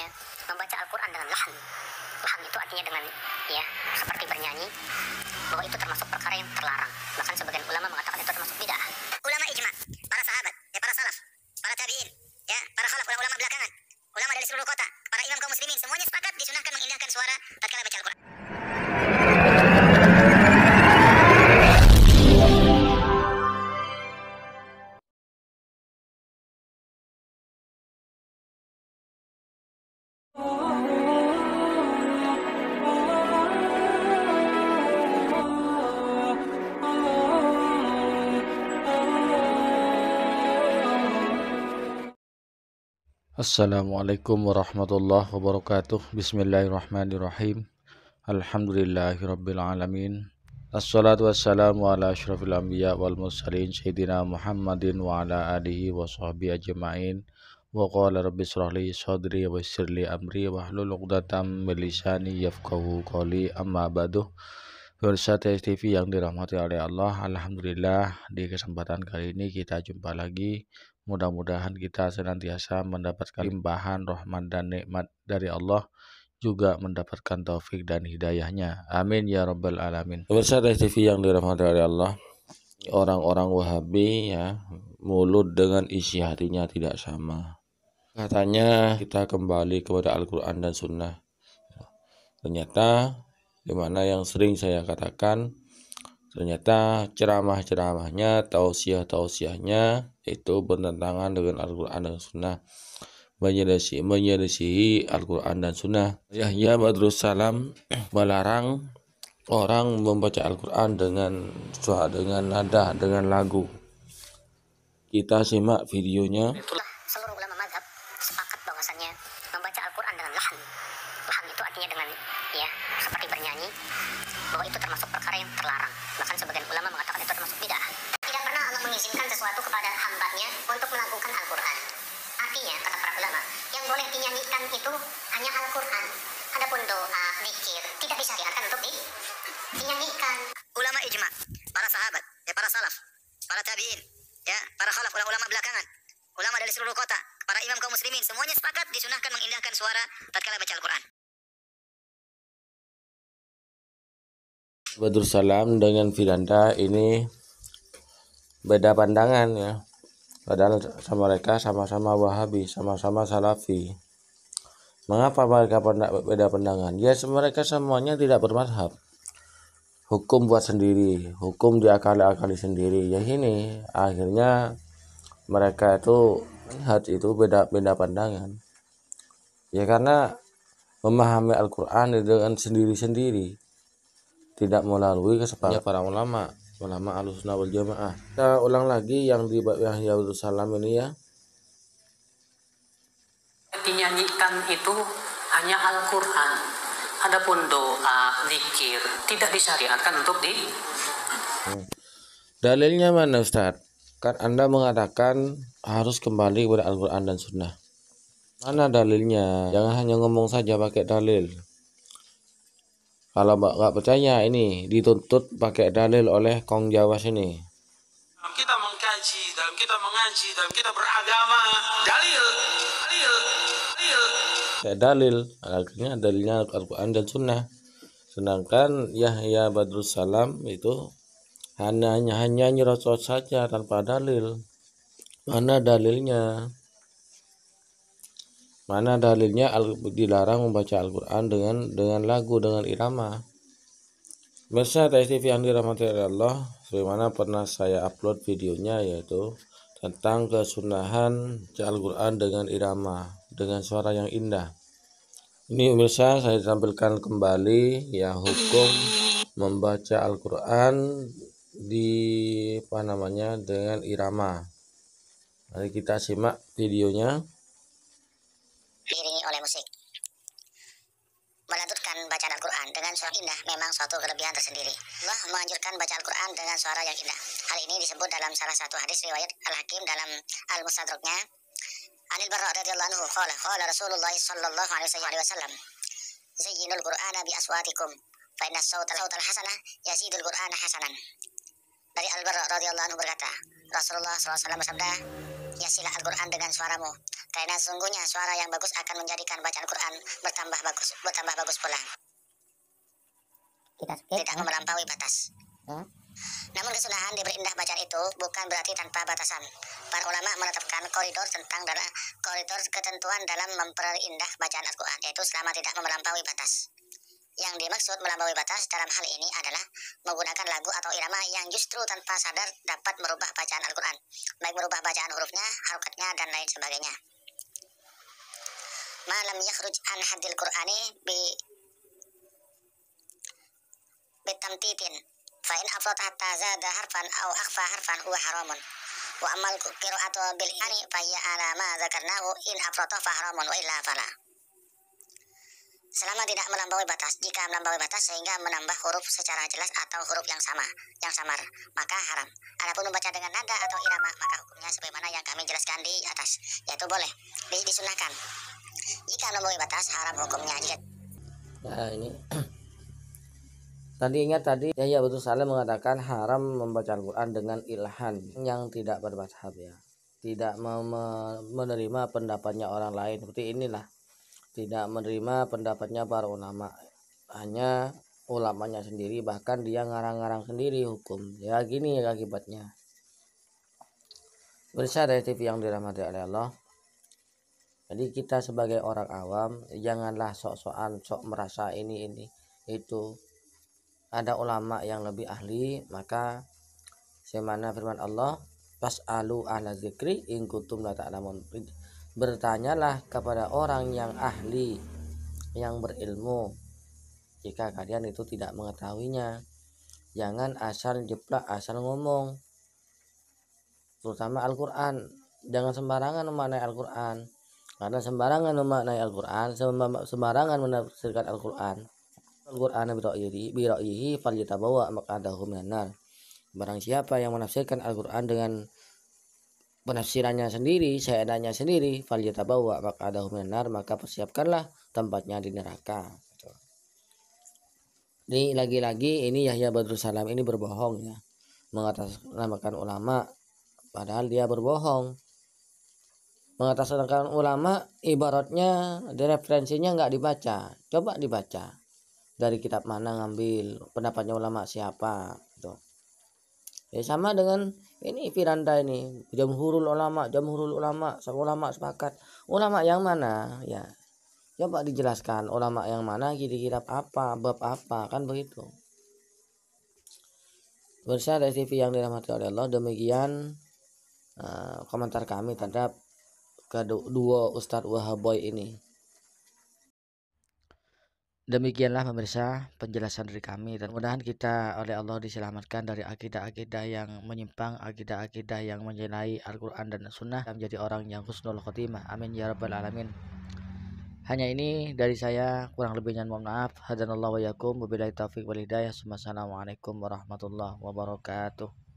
bahwasanya membaca Al-Quran dengan lahan. Lahan itu artinya dengan seperti bernyanyi, bahwa itu termasuk perkara yang terlarang. Bahkan sebagian ulama mengatakan itu termasuk bid'ah. Ulama ijma, para sahabat, para salaf, para tabi'in, para khalaf, ulama belakangan, ulama dari seluruh kota, para imam kaum muslimin, semuanya sepakat disunahkan mengindahkan suara tatkala baca Al-Quran. Assalamualaikum warahmatullahi wabarakatuh. Bismillahirrahmanirrahim. Alhamdulillahirrabbilalamin. Assalatu wassalamu ala ashrafil anbiya wal mursalin Sayyidina Muhammadin wa ala alihi wa sahbihi ajma'in. Wa qala rabbi shrah li sadri wa yassir li amri wa hlul 'uqdatam min lisani yafqahu qawli, amma ba'du. Pemirsa TV yang dirahmati oleh Allah, alhamdulillah di kesempatan kali ini kita jumpa lagi. Mudah-mudahan kita senantiasa mendapatkan limpahan rahmat dan nikmat dari Allah, juga mendapatkan taufik dan hidayahnya. Amin ya rabbal alamin. Pemirsa TV yang dirahmati oleh Allah, orang-orang Wahabi mulut dengan isi hatinya tidak sama. Katanya kita kembali kepada Al-Quran dan Sunnah. Ternyata dimana yang sering saya katakan, ternyata ceramah-ceramahnya, tausiah-tausiahnya itu bertentangan dengan Al-Quran dan Sunnah, menyelisihi Al-Quran dan Sunnah. Yahya Badrus Salam melarang orang membaca Al-Quran dengan nada, dengan lagu. Kita simak videonya. Itulah seluruh ulama mazhab sepakat bahwasanya membaca Al-Quran dengan lahan. Lahan itu artinya dengan seperti bernyanyi, bahwa itu termasuk perkara yang terlarang. Bahkan sebagian ulama mengatakan itu termasuk bid'ah. Tidak pernah Allah mengizinkan sesuatu kepada hambanya untuk melakukan Al-Quran. Artinya, kata para ulama, yang boleh dinyanyikan itu hanya Al-Quran. Adapun doa, zikir, tidak disyariatkan untuk dinyanyikan. Ulama ijma, para sahabat, para salaf, para tabi'in, para khalaf, ulama belakangan, ulama dari seluruh kota, para imam kaum muslimin, semuanya sepakat disunahkan mengindahkan suara tatkala baca Al-Quran. Badrus Salam dengan Firanda ini beda pandangan ya. Padahal sama mereka sama-sama Wahabi, sama-sama Salafi. Mengapa mereka beda pandangan? Ya, mereka semuanya tidak bermadhab. Hukum buat sendiri, hukum diakali-akali sendiri. Ya ini akhirnya mereka itu lihat itu beda pandangan. Ya karena memahami Al-Quran dengan sendiri-sendiri, tidak melalui kesepakatan para ulama Ahlussunnah wal Jamaah. Kita ulang lagi yang di Yahya Badrus Salam ini ya. Dinyanyikan itu hanya Al-Quran. Adapun doa, zikir tidak disyariatkan untuk Dalilnya mana Ustaz? Kan Anda mengatakan harus kembali kepada Al-Quran dan Sunnah. Mana dalilnya? Jangan hanya ngomong saja pakai dalil. Kalau nggak percaya, ini dituntut pakai dalil oleh Kong Jawa sini. Dalam kita mengkaji, dalam kita mengaji, dalam kita beragama, dalil. Kayak dalil, akhirnya dalilnya Al-Quran dan Sunnah. Sedangkan Yahya Badrus Salam itu hanya nyerocos saja tanpa dalil. Mana dalilnya? Mana dalilnya dilarang membaca Al-Quran dengan lagu, dengan irama? Pemirsa TV yang dirahmati oleh Allah, sebagaimana pernah saya upload videonya, yaitu tentang kesunahan Al-Quran dengan irama, dengan suara yang indah. Ini pemirsa saya tampilkan kembali hukum membaca Al-Quran dengan irama. Mari kita simak videonya. Diiringi oleh musik. Melantunkan bacaan Al-Quran dengan suara indah memang suatu kelebihan tersendiri. Allah menganjurkan baca Al-Quran dengan suara yang indah. Hal ini disebut dalam salah satu hadis riwayat Al-Hakim dalam Al-Mustadraknya. Anil Barra radhiyallahu anhu qala Rasulullah sallallahu alaihi wasallam, zayyinul Qur'ana bi aswatikum fa inna sautal hasanah yazidul Qur'ana hasanan. Dari Al-Barra radhiyallahu anhu berkata, Rasulullah SAW bersabda, hiasilah Al-Quran dengan suaramu, Karena sungguhnya suara yang bagus akan menjadikan bacaan Quran bertambah bagus pula. Tidak melampaui batas. Namun kesunahan diberindah bacaan itu bukan berarti tanpa batasan. Para ulama menetapkan koridor ketentuan dalam memperindah bacaan Al-Quran, yaitu selama tidak melampaui batas. Yang dimaksud melampaui batas dalam hal ini adalah menggunakan lagu atau irama yang justru tanpa sadar dapat merubah bacaan Al-Quran, baik merubah bacaan hurufnya, harokatnya, dan lain sebagainya. Ma lam yakhruj an haddil Qur'ani bitamtitin fa in afrata hatta zada harfan aw akhfa harfan huwa haramun wa amal qira'atu bil ani fa hiya ala ma dzakarnahu in afrata fa haramun wa illa fala. Selama tidak melampaui batas. Jika melampaui batas sehingga menambah huruf secara jelas atau huruf yang samar, maka haram. Adapun membaca dengan nada atau irama, maka hukumnya sebagaimana yang kami jelaskan di atas, yaitu boleh, disunahkan. Jika melampaui batas, haram hukumnya. Nah ini tadi Yahya Badrus Salam mengatakan haram membaca Al-Quran dengan ilhan yang tidak bermadhab, ya, tidak menerima pendapatnya orang lain. Seperti inilah, tidak menerima pendapatnya para ulama, hanya ulamanya sendiri, bahkan dia ngarang-ngarang sendiri hukum. Ya gini ya akibatnya. Pemirsa dari TV yang dirahmati oleh Allah, jadi kita sebagai orang awam janganlah sok-sokan, sok merasa ini itu. Ada ulama yang lebih ahli, maka sebagaimana firman Allah, fas'alu ahla dzikri in kuntum la ta'lamun. Bertanyalah kepada orang yang ahli, yang berilmu, jika kalian itu tidak mengetahuinya. Jangan asal jeplak, asal ngomong, terutama Al-Quran. Jangan sembarangan memaknai Al-Quran, karena sembarangan memaknai Al-Quran, sembarangan menafsirkan Al-Quran. Al-Quran bi ra'yihi falyatabawa maq'adahu minan nar. Barang siapa yang menafsirkan Al-Quran dengan penafsirannya sendiri, seenaknya sendiri, falyatabawa maq'adahu minan nar, maka persiapkanlah tempatnya di neraka. Ini lagi-lagi ini Yahya Badrus Salam ini berbohong, ya, mengatasnamakan ulama, padahal dia berbohong. Mengatasnamakan ulama ibaratnya referensinya nggak dibaca. Coba dibaca dari kitab mana ngambil, pendapatnya ulama siapa, gitu. Ya sama dengan ini Firanda ini, jamhurul ulama, semua ulama sepakat. Ulama yang mana? Ya, coba dijelaskan ulama yang mana, kitab apa, bab apa, kan begitu. Pemirsa dari TV yang dirahmati oleh Allah, demikian komentar kami terhadap kedua Ustadz Wahaboy ini. Demikianlah pemirsa penjelasan dari kami, dan mudah-mudahan kita oleh Allah diselamatkan dari akidah-akidah yang menyimpang, akidah-akidah yang menyalahi Al-Quran dan Sunnah, dan menjadi orang yang husnul khotimah. Amin ya rabbal alamin. Hanya ini dari saya, kurang lebihnya mohon maaf. Hadanallahu wa yakum, wabillahi taufiq wal hidayah. Assalamualaikum warahmatullahi wabarakatuh.